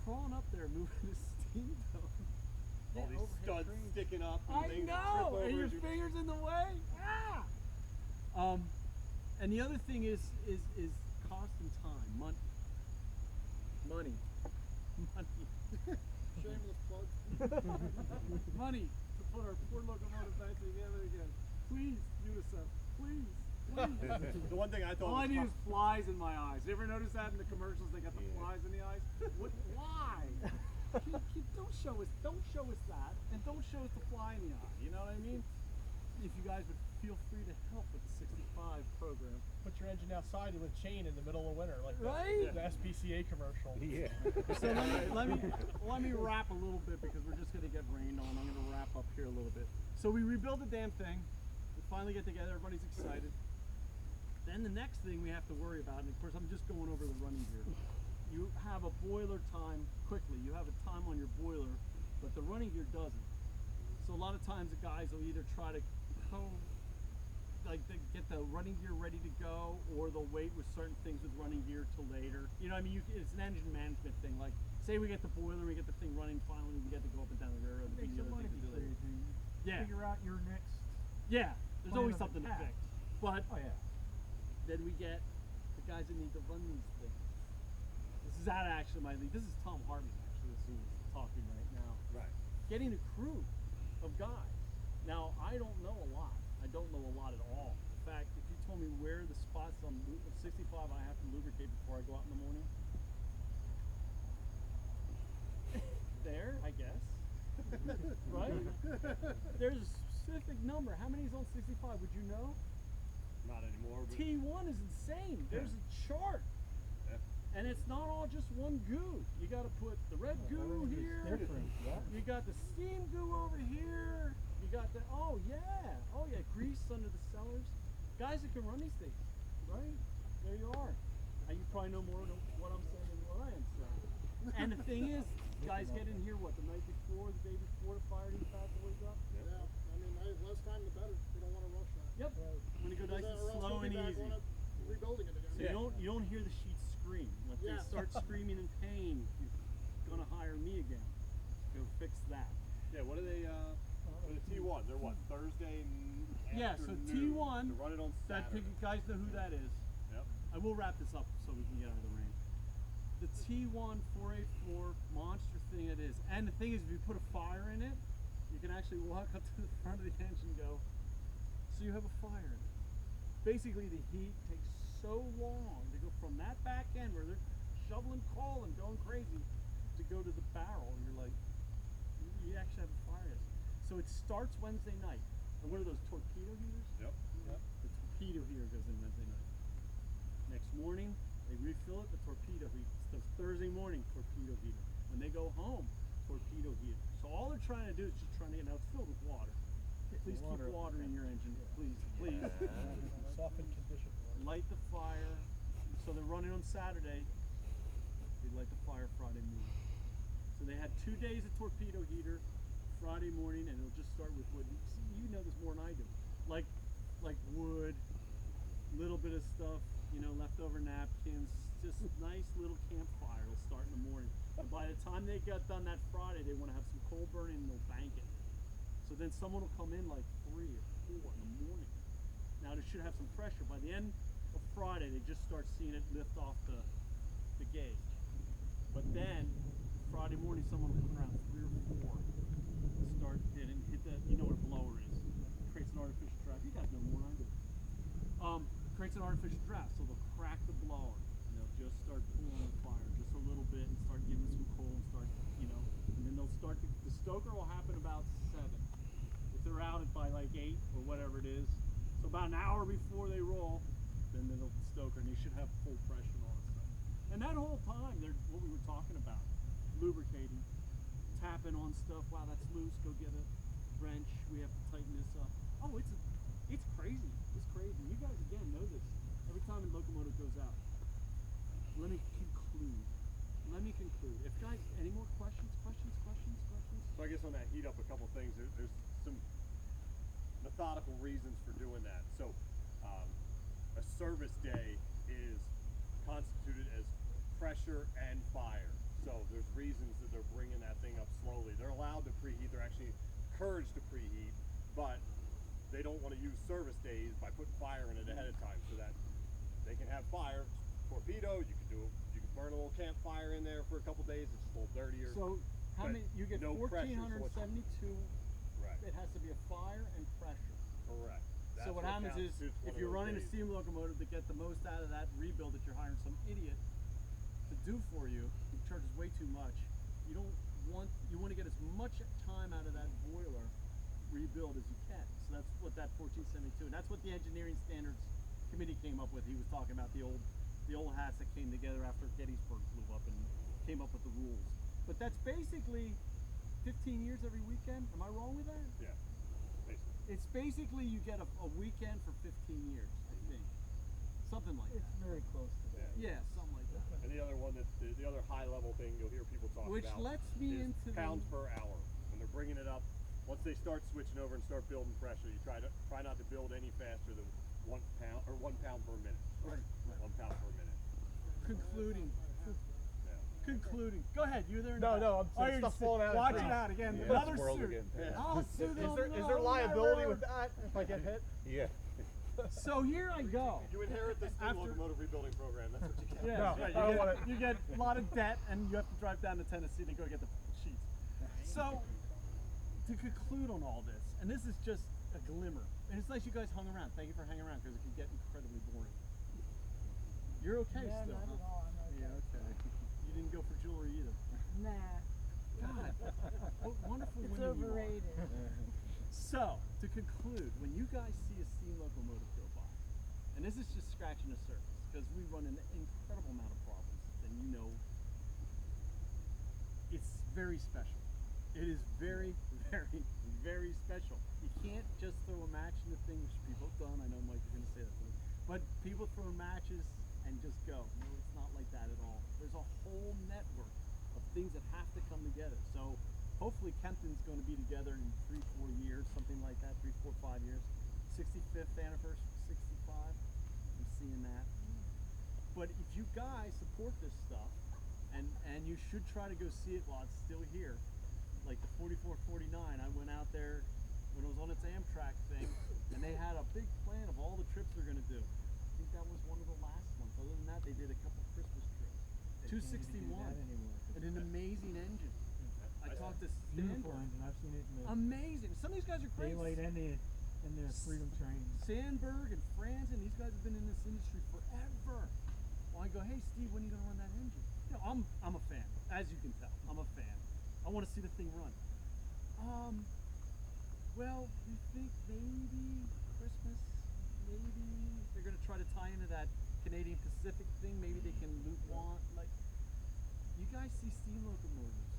Crawling up there, moving the steam dome. All these studs sticking up. And I things know, trip over and your as you- fingers in the way. Ah. And the other thing is cost and time, money. Shameless plug. Money to put our poor locomotive back together again. Please, UNICEF, please. The one thing I thought All I was need is flies in my eyes. You ever notice that in the commercials? They got the flies in the eyes. What? Why? Don't show us that, and don't show us the fly in the eye. You know what I mean? If you guys would feel free to help with the 65 program. Put your engine outside with a chain in the middle of winter, like Right? the SPCA commercial. Yeah. So let me wrap a little bit because we're just gonna get rained on. I'm gonna wrap up here a little bit. So we rebuild the damn thing. We finally get together. Everybody's excited. Then the next thing we have to worry about, and of course I'm just going over the running gear. You have a boiler time quickly. You have a time on your boiler, but the running gear doesn't. So a lot of times the guys will either try to get the running gear ready to go, or they'll wait with certain things with running gear till later. You know what I mean? It's an engine management thing. Like, say we get the boiler, we get the thing running finally, we get to go up and down the railroad. Makes some money to do later. Yeah. Figure out your next. Yeah, there's plan always of something to attack. fix. But Oh yeah. then we get the guys that need to run these things. This is actually my lead. This is Tom Hartman actually who's talking right now. Right. Getting a crew of guys. Now I don't know a lot. I don't know a lot at all. In fact, if you told me where the spots on 65 I have to lubricate before I go out in the morning, there, I guess. Right? There's a specific number. How many is on 65? Would you know? Not anymore. But T1 is insane. There's a chart. Yeah. And it's not all just one goo. You got to put the red goo here. You got the steam goo over here. You got the, oh yeah, grease under the cellars. Guys that can run these things, right? There you are. And you probably know more than what I'm saying than what I am saying. And the thing is, guys get in here, what, the night before, the day before to fire these bad boys up? Yeah, I mean, less time the better. We don't want to rush that. Yep. I'm gonna go nice and Or else slow we'll and be back easy. on it, rebuilding it again. So you don't hear the sheets scream. If they start screaming in pain, you're gonna hire me again. Go fix that. yeah, what are they? For the T1, they're what? Thursday. Yeah, so afternoon T1, to run it on that Saturday. you guys know who that is. Yep. I will wrap this up so we can get out of the rain. The T1 484 monster thing it is. And the thing is, if you put a fire in it, you can actually walk up to the front of the engine and go, so you have a fire in it. Basically, the heat takes so long to go from that back end where they're shoveling coal and going crazy to go to the barrel. You're like, you actually have a fire in it. So it starts Wednesday night. And what are those, torpedo heaters? Yep. The torpedo heater goes in Wednesday night. Next morning, they refill it, the torpedo heater. So Thursday morning, torpedo heater. When they go home, torpedo heater. So all they're trying to do is just trying to get, now it's filled with water. Please keep water in your engine, please, please. Softened condition. Light the fire. So they're running on Saturday. They light the fire Friday morning. So they had 2 days of torpedo heater Friday morning, and it'll just start with wood. You know this more than I do. Like wood, little bit of stuff, you know, leftover napkins, just nice little campfire. It'll start in the morning. And by the time they got done that Friday, they want to have some coal burning and they'll bank it. So then someone will come in like 3 or 4 in the morning. Now they should have some pressure. By the end of Friday, they just start seeing it lift off the gauge. But then Friday morning, someone will come around 3 or 4 and start hitting, hit the, you know what a blower is. Creates an artificial draft. You guys know more than I do. Creates an artificial draft, so they'll crack the blower and they'll just start pulling the fire just a little bit and start giving some coal and start, you know, and then they'll start, the stoker will happen about 7. If they're out by like 8 or whatever it is, so about an hour before they roll, then they'll stoker, and you should have full pressure and all that stuff. And that whole time, they're what we were talking about, lubricating, tapping on stuff. Wow, that's loose. Go get a wrench. We have to tighten this up. Oh, it's crazy. It's crazy. You guys again know this. Every time a locomotive goes out. Let me conclude. If guys, any more questions? So I guess on that heat up, a couple things. There's some methodical reasons for doing that. So a service day is constituted as pressure and fire. So there's reasons that they're bringing that thing up slowly. They're allowed to preheat. They're actually encouraged to preheat, but they don't want to use service days by putting fire in it ahead of time so that they can have fire. Torpedo, you can burn a little campfire in there for a couple days. It's just a little dirtier. So how many? You get no pressure, 1,472. Right. It has to be a fire and pressure. Correct. So what happens is, if you're running a steam locomotive to get the most out of that rebuild that you're hiring some idiot to do for you, who charges way too much, you want to get as much time out of that boiler rebuild as you can. So that's what that 1472, and that's what the engineering standards committee came up with. He was talking about the old hats that came together after Gettysburg blew up and came up with the rules. But that's basically 15 years every weekend. Am I wrong with that? Yeah. Basically. It's basically you get a weekend for 15 years, I think. Something like It's that. very close to that. Yeah, something like that. And the other one the other high level thing you'll hear people talk Which about lets me is into pounds per hour. When they're bringing it up, once they start switching over and start building pressure, you try not to build any faster than 1 pound or 1 pound per minute. Right. 1 pound per minute. Concluding. Yeah. Concluding. Go ahead. You're there. No, I'm Oh, seeing you're stuff just falling out of watch trees. it out again. Yeah, Another swirled suit. again. Yeah. I'll sue them. Is there liability with that if I get hit? Yeah. So here I go. You inherit the steam After- locomotive rebuilding program. That's what you get. Yeah, No, that's right. I don't want it. You get a lot of debt, and you have to drive down to Tennessee to go get the sheets. So, to conclude on all this, and this is just a glimmer, and it's nice you guys hung around. Thank you for hanging around, because it can get incredibly boring. You're okay Yeah, still, not huh? at all. I'm okay. Yeah, okay. You didn't go for jewelry either. Nah, God, what wonderful it's women you are. overrated. So, to conclude, when you guys see a steam locomotive go by, and this is just scratching the surface, because we run an incredible amount of problems, and you know, it's very special. It is very, very, very special. You can't just throw a match in the thing, which people have done. I know, Mike, you're going to say that to me. But people throw matches and just go. No, it's not like that at all. There's a whole network of things that have to come together. So hopefully Kempton's going to be together in 3-4 years, something like that, 3, 4, 5 years. 65th anniversary, 65. I'm seeing that. But if you guys support this stuff, and you should try to go see it while it's still here, like the 4449, I went out there when it was on its Amtrak thing, and they had a big plan of all the trips they're going to do. I think that was one of the last ones. Other than that, they did a couple Christmas trips. They can't even do 261, that anymore, 'cause and an amazing engine. I talked to beautiful Sandberg. engine. I've seen it in the Amazing. Some of these guys are great. daylight and the Freedom Train. Sandberg and Franzen, these guys have been in this industry forever. Well, I go, hey Steve, when are you going to run that engine? You know, I'm a fan, as you can tell. I'm a fan. I want to see the thing run. Well, we think maybe Christmas, maybe they're going to try to tie into that Canadian Pacific thing. Maybe they can loop on. Like, you guys see steam locomotives,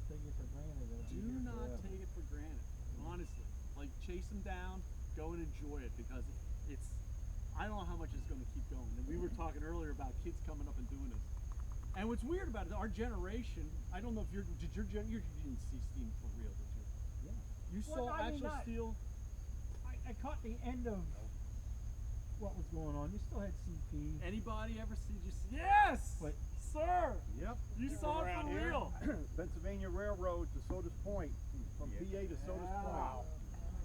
take it for granted. It'll be Do here not forever. take it for granted. Honestly, like chase them down, go and enjoy it because it's. I don't know how much it's going to keep going. And we were talking earlier about kids coming up and doing this. And what's weird about it, our generation. I don't know if you didn't see steam for real, did you? Yeah. You Well, saw I mean, actual not- steel. I caught the end of what was going on. You still had CP. Anybody ever see? Just yes, But- sir. Yep. You saw it around for here? real. Pennsylvania Railroad to Sodas Point, from PA to Sodas Point,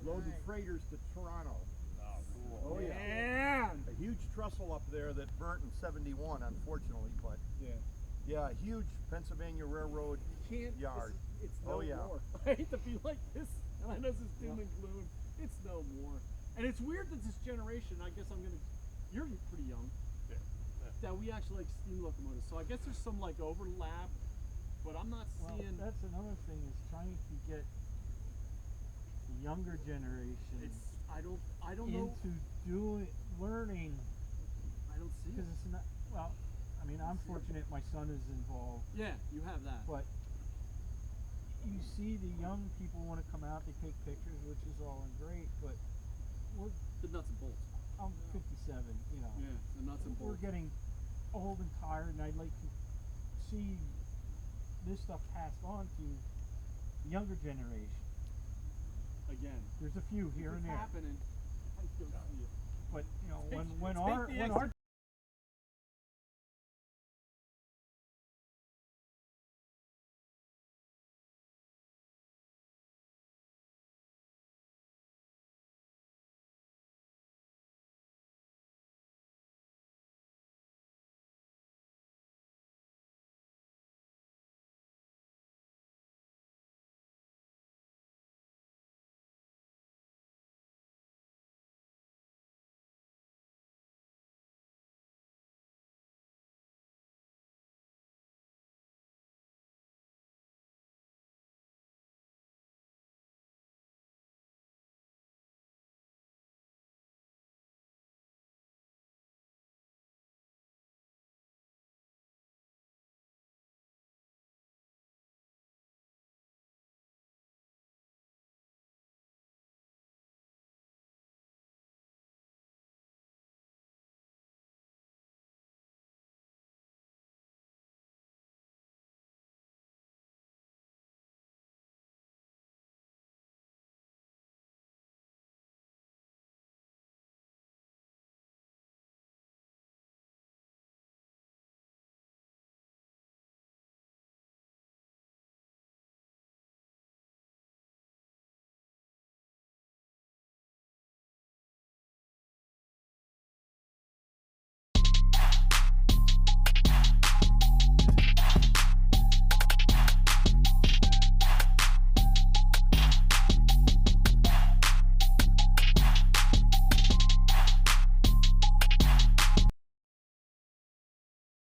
loading freighters to Toronto. Oh, cool. Oh yeah. Man. A huge trestle up there that burnt in '71, unfortunately, but yeah, a huge Pennsylvania Railroad You can't. yard. It's Oh, no yeah. more. I hate to be like this, and I know this is doom and gloom. It's no more. And it's weird that this generation. I guess you're pretty young. Yeah. That we actually like steam locomotives. So I guess there's some like overlap, but I'm not Well, seeing. that's another thing is trying to get the younger generation I don't know. into learning, I don't see because it. it's not. Well, I mean, I'm fortunate my son is involved, Yeah, you have that. but you see the young people want to come out, they take pictures, which is all and great, but The nuts and bolts. I'm 57, you know. Yeah, the nuts and We're bolts. getting old and tired, and I'd like to see this stuff passed on to the younger generation. Again. There's a few here It's and there, happening. I don't see it. but you know, Take when the our extra